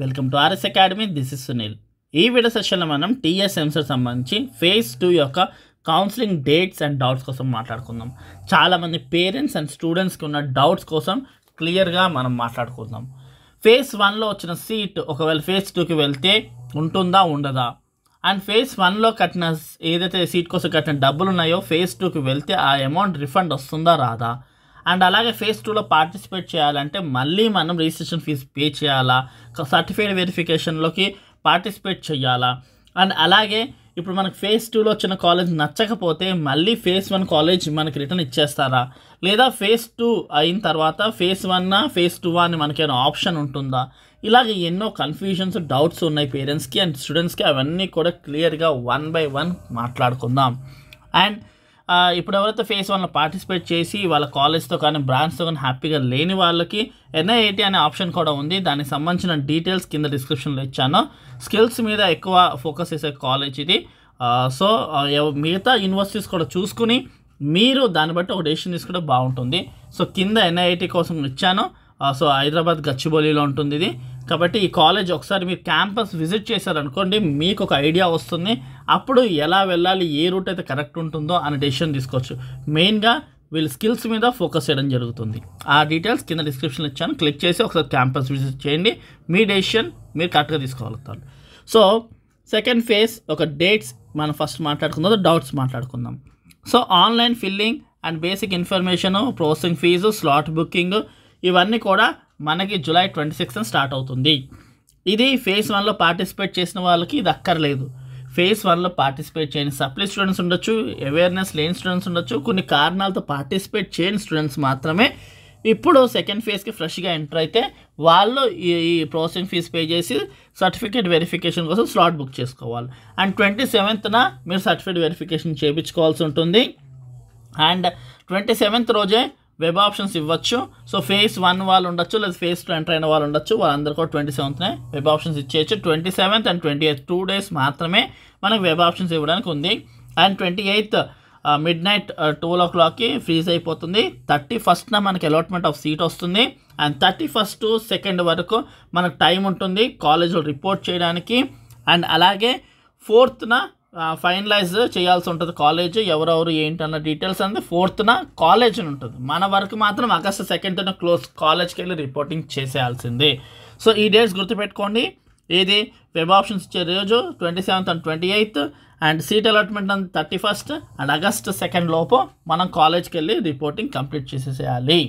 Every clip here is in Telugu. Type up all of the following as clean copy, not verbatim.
Welcome to RS academy. This is Sunil. ఈ వీడియో సెషన్లో మనం టీఎస్ ఎంసెట్ సంబంధించి ఫేజ్ 2 యొక్క కౌన్సిలింగ్ డేట్స్ అండ్ డౌట్స్ కోసం మాట్లాడుకుందాం. చాలామంది పేరెంట్స్ అండ్ స్టూడెంట్స్కి ఉన్న డౌట్స్ కోసం క్లియర్గా మనం మాట్లాడుకుందాం. ఫేజ్ 1లో వచ్చిన సీట్ ఒకవేళ ఫేజ్ 2కి వెళ్తే ఉంటుందా ఉండదా, అండ్ ఫేజ్ 1లో కట్టిన ఏదైతే సీట్ కోసం కట్టిన డబ్బులు ఉన్నాయో ఫేజ్ 2కి వెళ్తే ఆ అమౌంట్ రిఫండ్ వస్తుందా రాదా, అండ్ అలాగే ఫేజ్ 2లో పార్టిసిపేట్ చేయాలంటే మళ్ళీ మనం రిజిస్ట్రేషన్ ఫీజు పే చేయాలా, సర్టిఫికేట్ వెరిఫికేషన్లోకి పార్టిసిపేట్ చేయాలా, అండ్ అలాగే ఇప్పుడు మనకు ఫేజ్ 2లో వచ్చిన కాలేజ్ నచ్చకపోతే మళ్ళీ ఫేజ్ 1 కాలేజ్ మనకి రిటర్న్ ఇచ్చేస్తారా, లేదా ఫేజ్ 2 అయిన తర్వాత ఫేజ్ 1 ఫేజ్ 2 అని మనకేమైనా ఆప్షన్ ఉంటుందా, ఇలాగే ఎన్నో కన్ఫ్యూజన్స్ డౌట్స్ ఉన్నాయి పేరెంట్స్కి అండ్ స్టూడెంట్స్కి. అవన్నీ కూడా క్లియర్గా 1 by 1 మాట్లాడుకుందాం. అండ్ ఇప్పుడు ఎవరైతే ఫేజ్ 1లో పార్టిసిపేట్ చేసి వాళ్ళ కాలేజ్తో కానీ బ్రాంచ్తో కానీ హ్యాపీగా లేని వాళ్ళకి NIAT అనే ఆప్షన్ కూడా ఉంది. దానికి సంబంధించిన డీటెయిల్స్ కింద డిస్క్రిప్షన్లో ఇచ్చాను. స్కిల్స్ మీద ఎక్కువ ఫోకస్ చేసే కాలేజ్ ఇది. సో మిగతా యూనివర్సిటీస్ కూడా చూసుకుని మీరు దాన్ని బట్టి ఒక డెసిషన్ తీసుకుంటే బాగుంటుంది. సో కింద NIAT కోసం ఇచ్చాను. సో హైదరాబాద్ గచ్చిబౌలిలో ఉంటుంది ఇది. కాబట్టి ఈ కాలేజ్ ఒకసారి మీరు క్యాంపస్ విజిట్ చేశారనుకోండి, మీకు ఒక ఐడియా వస్తుంది. అప్పుడు ఎలా వెళ్ళాలి, ఏ రూట్ అయితే కరెక్ట్ ఉంటుందో అనే డెసిషన్ తీసుకోవచ్చు. మెయిన్గా వీళ్ళు స్కిల్స్ మీద ఫోకస్ చేయడం జరుగుతుంది. ఆ డీటెయిల్స్ కింద డిస్క్రిప్షన్లో ఇచ్చాను. క్లిక్ చేసి ఒకసారి క్యాంపస్ విజిట్ చేయండి. మీ డెసిషన్ మీరు కరెక్ట్గా తీసుకోగలుగుతారు. సో సెకండ్ ఫేజ్ ఒక డేట్స్ మనం ఫస్ట్ మాట్లాడుకుందాం, డౌట్స్ మాట్లాడుకుందాం. So online filling and basic information, processing fee, slot booking ఇవన్నీ కూడా మనకి జూలై 26th స్టార్ట్ అవుతుంది. ఇది ఫేజ్ 1లో పార్టిసిపేట్ చేసిన వాళ్ళకి ఇది అక్కర్లేదు. ఫేజ్ 1లో పార్టిసిపేట్ చేయని సప్లీ స్టూడెంట్స్ ఉండొచ్చు, అవేర్నెస్ లేని స్టూడెంట్స్ ఉండొచ్చు, కొన్ని కారణాలతో పార్టిసిపేట్ చేయని స్టూడెంట్స్ మాత్రమే ఇప్పుడు సెకండ్ ఫేజ్కి ఫ్రెష్గా ఎంటర్ అయితే వాళ్ళు ఈ ప్రాసెసింగ్ ఫీజు పే చేసి సర్టిఫికేట్ వెరిఫికేషన్ కోసం స్లాట్ బుక్ చేసుకోవాలి. అండ్ 27th మీరు సర్టిఫికేట్ వెరిఫికేషన్ చేయించుకోవాల్సి ఉంటుంది. అండ్ 27th రోజే వెబ్ ఆప్షన్స్ ఇవ్వచ్చు. సో ఫేజ్ 1 వాళ్ళు ఉండొచ్చు, లేదా ఫేజ్ 2 ఎంటర్ అయిన వాళ్ళు ఉండొచ్చు. వాళ్ళందరూ కూడా 27th వెబ్ ఆప్షన్స్ ఇచ్చేయచ్చు. 27th అండ్ 28th 2 days మాత్రమే మనకు వెబ్ ఆప్షన్స్ ఇవ్వడానికి ఉంది. అండ్ 28th midnight 12 o'clockకి ఫ్రీజ్ అయిపోతుంది. 31st మనకి అలాట్మెంట్ ఆఫ్ సీట్ వస్తుంది. అండ్ 31st to 2nd వరకు మనకు టైం ఉంటుంది కాలేజ్లో రిపోర్ట్ చేయడానికి. అండ్ అలాగే 4th ఫైనలైజ్ చేయాల్సి ఉంటుంది కాలేజ్, ఎవరెవరు ఏంటన్న డీటెయిల్స్ అనేది 4th కాలేజ్ అని ఉంటుంది. మన వరకు మాత్రం August 2nd క్లోజ్, కాలేజ్కి వెళ్ళి రిపోర్టింగ్ చేసేయాల్సింది. సో ఈ డేట్స్ గుర్తుపెట్టుకోండి. ఇది వెబ్ ఆప్షన్స్ ఇచ్చే రోజు 27th and 28th, and seat allotment and 31st and August 2nd లోపు మనం కాలేజ్కి వెళ్ళి రిపోర్టింగ్ కంప్లీట్ చేసేసేయాలి.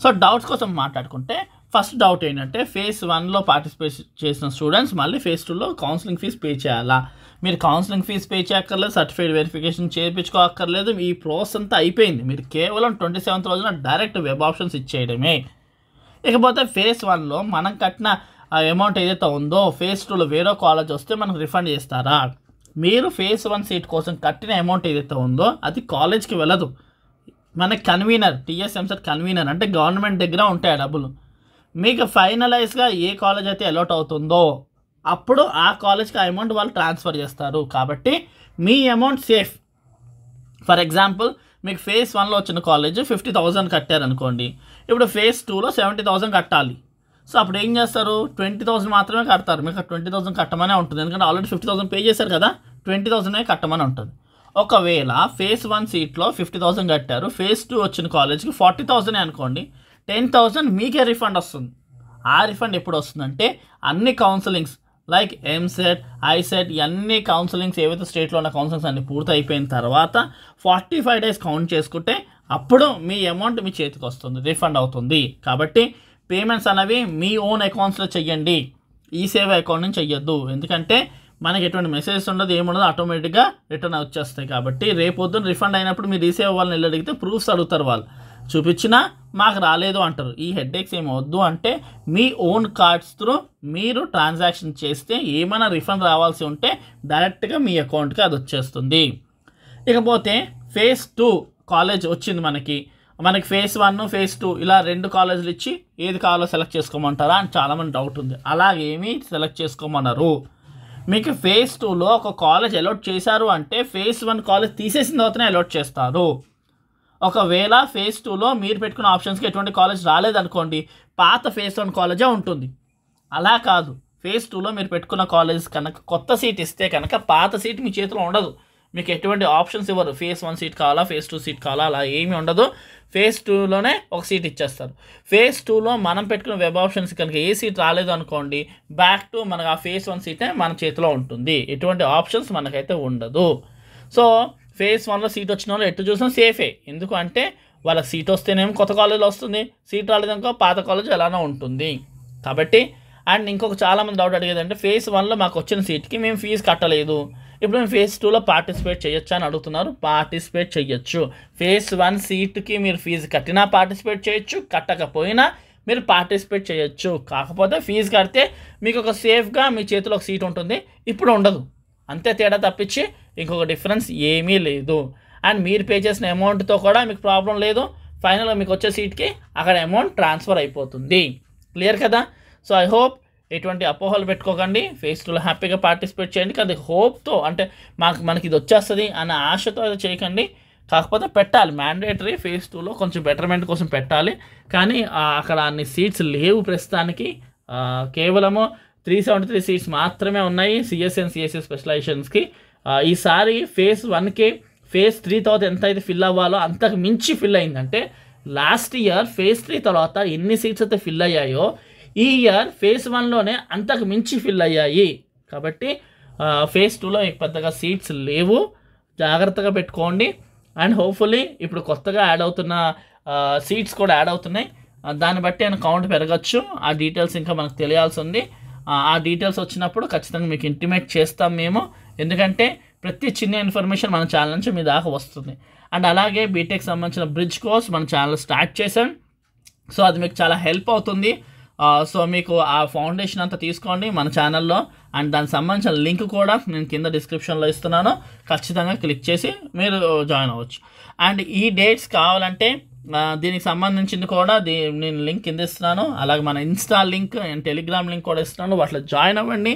సో డౌట్స్ కోసం మాట్లాడుకుంటే ఫస్ట్ డౌట్ ఏంటంటే ఫేజ్ 1లో పార్టిసిపేట్ చేసిన స్టూడెంట్స్ మళ్ళీ ఫేజ్ 2లో కౌన్సిలింగ్ ఫీజు పే చేయాలా? మీరు కౌన్సిలింగ్ ఫీజు పే చేయక్కర్లేదు, సర్టిఫికేట్ వెరిఫికేషన్ చేయించుకోక్కర్లేదు. ఈ ప్రాసెస్ అంతా అయిపోయింది. మీరు కేవలం 27th రోజున డైరెక్ట్ వెబ్ ఆప్షన్స్ ఇచ్చేయడమే. ఇకపోతే ఫేజ్ 1లో మనం కట్టిన అమౌంట్ ఏదైతే ఉందో ఫేజ్ 2లో వేరే కాలేజ్ వస్తే మనకు రిఫండ్ చేస్తారా? మీరు ఫేజ్ 1 సీట్ కోసం కట్టిన అమౌంట్ ఏదైతే ఉందో అది కాలేజ్కి వెళ్ళదు. మనకి కన్వీనర్, టీఎస్ ఎంసెట్ కన్వీనర్ అంటే గవర్నమెంట్ దగ్గర ఉంటాయి ఆ డబ్బులు. మీకు ఫైనలైజ్గా ఏ కాలేజ్ అయితే అలాట్ అవుతుందో అప్పుడు ఆ కాలేజ్కి ఆ అమౌంట్ వాళ్ళు ట్రాన్స్ఫర్ చేస్తారు. కాబట్టి మీ అమౌంట్ సేఫ్. ఫర్ ఎగ్జాంపుల్ మీకు ఫేజ్ 1లో వచ్చిన కాలేజ్ 50,000 కట్టారనుకోండి, ఇప్పుడు ఫేజ్ 2లో 70,000 కట్టాలి. సో అప్పుడు ఏం చేస్తారు? 20,000 మాత్రమే కడతారు. మీకు 20,000 కట్టమనే ఉంటుంది, ఎందుకంటే ఆల్రెడీ 50,000 పే చేశారు కదా, 20,000 కట్టమని ఉంటుంది. ఒకవేళ ఫేజ్ 1 సీట్లో 50,000 కట్టారు, ఫేజ్ 2 వచ్చిన కాలేజ్కి 40,000 అనుకోండి, 10,000 మీకే రిఫండ్ వస్తుంది. ఆ రిఫండ్ ఎప్పుడు వస్తుందంటే అన్ని కౌన్సిలింగ్స్ లైక్ ఎంసెట్, ఐసెట్ ఇవన్నీ కౌన్సిలింగ్స్ ఏవైతే స్టేట్లో ఉన్న కౌన్సిలింగ్స్ అన్ని పూర్తి అయిపోయిన తర్వాత 45 days కౌంట్ చేసుకుంటే అప్పుడు మీ అమౌంట్ మీ చేతికి వస్తుంది, రిఫండ్ అవుతుంది. కాబట్టి పేమెంట్స్ అనేవి మీ ఓన్ అకౌంట్స్లో చెయ్యండి, ఈ సేవ అకౌంట్ నుంచి చెయ్యొద్దు. ఎందుకంటే మనకి ఎటువంటి మెసేజెస్ ఉండదు, ఏముండదు, ఆటోమేటిక్గా రిటర్న్ వచ్చేస్తాయి. కాబట్టి రేపొద్దున రిఫండ్ అయినప్పుడు మీరు రీసేవ్ వాళ్ళని వెళ్ళి అడిగితే ప్రూఫ్స్ అడుగుతారు. వాళ్ళు చూపించినా మాకు రాలేదు అంటారు. ఈ హెడ్ఏక్స్ ఏమవద్దు అంటే మీ ఓన్ కార్డ్స్ త్రూ మీరు ట్రాన్సాక్షన్ చేస్తే ఏమైనా రిఫండ్ రావాల్సి ఉంటే డైరెక్ట్గా మీ అకౌంట్కి అది వచ్చేస్తుంది. ఇకపోతే ఫేజ్ 2 కాలేజ్ వచ్చింది మనకి ఫేజ్ 1 ఫేజ్ 2 ఇలా 2 కాలేజీలు ఇచ్చి ఏది కావాలో సెలెక్ట్ చేసుకోమంటారా అని చాలామంది డౌట్ ఉంది. అలాగేమీ సెలెక్ట్ చేసుకోమన్నారు. మీకు ఫేజ్ 2లో ఒక కాలేజ్ అలాట్ చేశారు అంటే ఫేజ్ 1 కాలేజ్ తీసేసిన తర్వాతనే అలాట్ చేస్తారు. ఒకవేళ ఫేజ్ 2లో మీరు పెట్టుకున్న ఆప్షన్స్కి ఎటువంటి కాలేజ్ రాలేదనుకోండి, పాత ఫేజ్ 1 కాలేజే ఉంటుంది. అలా కాదు, ఫేజ్ 2లో మీరు పెట్టుకున్న కాలేజ్ కనుక కొత్త సీట్ ఇస్తే కనుక పాత సీట్ మీ చేతిలో ఉండదు. మీకు ఎటువంటి ఆప్షన్స్ ఇవ్వరు, ఫేజ్ 1 సీట్ కావాలా, ఫేజ్ 2 సీట్ కావాలా, అలా ఏమీ ఉండదు. ఫేజ్ 2లోనే ఒక సీట్ ఇచ్చేస్తారు. ఫేజ్ 2లో మనం పెట్టుకున్న వెబ్ ఆప్షన్స్ కనుక ఏ సీట్ రాలేదు అనుకోండి, బ్యాక్ టు మనకు ఆ ఫేజ్ 1 సీటే మన చేతిలో ఉంటుంది. ఎటువంటి ఆప్షన్స్ మనకైతే ఉండదు. సో ఫేజ్ 1లో సీట్ వచ్చిన వాళ్ళు ఎటు చూసినా సేఫే. ఎందుకు అంటే వాళ్ళకి సీట్ వస్తేనేమో కొత్త కాలేజీలో వస్తుంది, సీట్ రాలేదనుకో పాత కాలేజ్ ఎలానో ఉంటుంది. కాబట్టి అండ్ ఇంకొక చాలామంది డౌట్ అడిగేది అంటే ఫేజ్ 1లో మాకు వచ్చిన సీట్కి మేము ఫీజు కట్టలేదు, ఇప్పుడు మేము ఫేజ్ 2లో పార్టిసిపేట్ చేయొచ్చా అని అడుగుతున్నారు. పార్టిసిపేట్ చేయొచ్చు. ఫేజ్ 1 సీట్కి మీరు ఫీజు కట్టినా పార్టిసిపేట్ చేయొచ్చు, కట్టకపోయినా మీరు పార్టిసిపేట్ చేయొచ్చు. కాకపోతే ఫీజు కడితే మీకు ఒక సేఫ్గా మీ చేతిలో ఒక సీట్ ఉంటుంది, ఇప్పుడు ఉండదు. అంతే తేడా తప్పించి ఇంకొక డిఫరెన్స్ ఏమీ లేదు. అండ్ మీరు పే చేసిన అమౌంట్తో కూడా మీకు ప్రాబ్లం లేదు. ఫైనల్గా మీకు వచ్చే సీట్కి అక్కడ అమౌంట్ ట్రాన్స్ఫర్ అయిపోతుంది. క్లియర్ కదా? సో ఐ హోప్ ఎటువంటి అపోహలు పెట్టుకోకండి, ఫేజ్ 2లో హ్యాపీగా పార్టిసిపేట్ చేయండి. కానీ హోప్తో అంటే మనకి ఇది వచ్చేస్తుంది అన్న ఆశతో అది చేయకండి. కాకపోతే పెట్టాలి, మ్యాండేటరీ ఫేజ్ 2లో కొంచెం బెటర్మెంట్ కోసం పెట్టాలి. కానీ అక్కడ అన్ని సీట్స్ లేవు ప్రస్తుతానికి. కేవలము 373 సీట్స్ మాత్రమే ఉన్నాయి సిఎస్సి అండ్ సిఎస్సి స్పెషలైజేషన్స్కి. ఈసారి ఫేజ్ 1కి ఫేజ్ 3 తర్వాత ఎంత అయితే ఫిల్ అవ్వాలో అంతకు మించి ఫిల్ అయిందంటే, లాస్ట్ ఇయర్ ఫేజ్ 3 తర్వాత ఎన్ని సీట్స్ అయితే ఫిల్ అయ్యాయో ఈ ఇయర్ ఫేజ్ 1లోనే అంతకు మించి ఫిల్ అయ్యాయి. కాబట్టి ఫేజ్ 2లో పెద్దగా సీట్స్ లేవు, జాగ్రత్తగా పెట్టుకోండి. అండ్ హోప్ఫుల్లీ ఇప్పుడు కొత్తగా యాడ్ అవుతున్న సీట్స్ కూడా యాడ్ అవుతున్నాయి, దాన్ని బట్టి ఆయన కౌంట్ పెరగచ్చు. ఆ డీటెయిల్స్ ఇంకా మనకు తెలియాల్సి ఉంది. ఆ డీటెయిల్స్ వచ్చినప్పుడు ఖచ్చితంగా మీకు ఇంటిమేట్ చేస్తాం మేము. ఎందుకంటే ప్రతి చిన్న ఇన్ఫర్మేషన్ మన ఛానల్ నుంచి మీ దాకా వస్తుంది. అండ్ అలాగే బీటెక్ సంబంధించిన బ్రిడ్జ్ కోర్స్ మన ఛానల్ స్టార్ట్ చేశాం. సో అది మీకు చాలా హెల్ప్ అవుతుంది. సో మీకు ఆ ఫౌండేషన్ అంతా తీసుకోండి మన ఛానల్లో. అండ్ దానికి సంబంధించిన లింక్ కూడా నేను కింద డిస్క్రిప్షన్లో ఇస్తున్నాను, ఖచ్చితంగా క్లిక్ చేసి మీరు జాయిన్ అవ్వచ్చు. అండ్ ఈ డేట్స్ కావాలంటే దీనికి సంబంధించింది కూడా నేను లింక్ కింద ఇస్తున్నాను. అలాగే మన Insta link and Telegram link కూడా ఇస్తున్నాను, వాటిలో జాయిన్ అవ్వండి.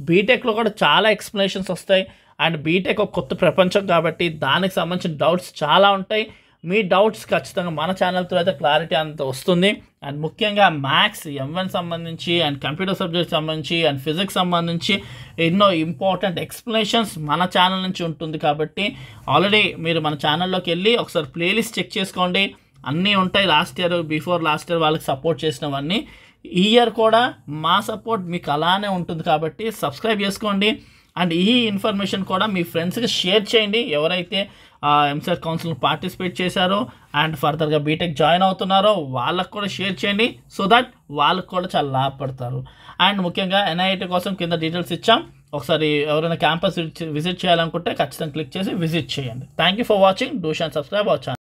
బీటెక్లో కూడా చాలా ఎక్స్ప్లెనేషన్స్ వస్తాయి. అండ్ బీటెక్ ఒక కొత్త ప్రపంచం కాబట్టి దానికి సంబంధించిన డౌట్స్ చాలా ఉంటాయి. మీ డౌట్స్ ఖచ్చితంగా మన ఛానల్తో అయితే క్లారిటీ అంత వస్తుంది. అండ్ ముఖ్యంగా మ్యాథ్స్ M1 సంబంధించి అండ్ కంప్యూటర్ సబ్జెక్ట్ సంబంధించి అండ్ ఫిజిక్స్ సంబంధించి ఎన్నో ఇంపార్టెంట్ ఎక్స్ప్లెనేషన్స్ మన ఛానల్ నుంచి ఉంటుంది. కాబట్టి ఆల్రెడీ మీరు మన ఛానల్లోకి వెళ్ళి ఒకసారి ప్లేలిస్ట్ చెక్ చేసుకోండి, అన్నీ ఉంటాయి. లాస్ట్ ఇయర్ వాళ్ళకి సపోర్ట్ చేసినవన్నీ ఈ ఇయర్ కూడా మా సపోర్ట్ మీకు అలానే ఉంటుంది. కాబట్టి సబ్స్క్రైబ్ చేసుకోండి. అండ్ ఈ ఇన్ఫర్మేషన్ కూడా మీ ఫ్రెండ్స్కి షేర్ చేయండి, ఎవరైతే ఎంసెట్ కౌన్సిల్ పార్టిసిపేట్ చేశారో అండ్ ఫర్దర్గా బీటెక్ జాయిన్ అవుతున్నారో వాళ్ళకు కూడా షేర్ చేయండి. సో దట్ వాళ్ళకు కూడా చాలా లాభపడతారు. అండ్ ముఖ్యంగా NIT కోసం కింద డీటెయిల్స్ ఇచ్చాం, ఒకసారి ఎవరైనా క్యాంపస్ విజిట్ చేయాలనుకుంటే ఖచ్చితంగా క్లిక్ చేసి విజిట్ చేయండి. Thank you for watching. Do share and subscribe our channel.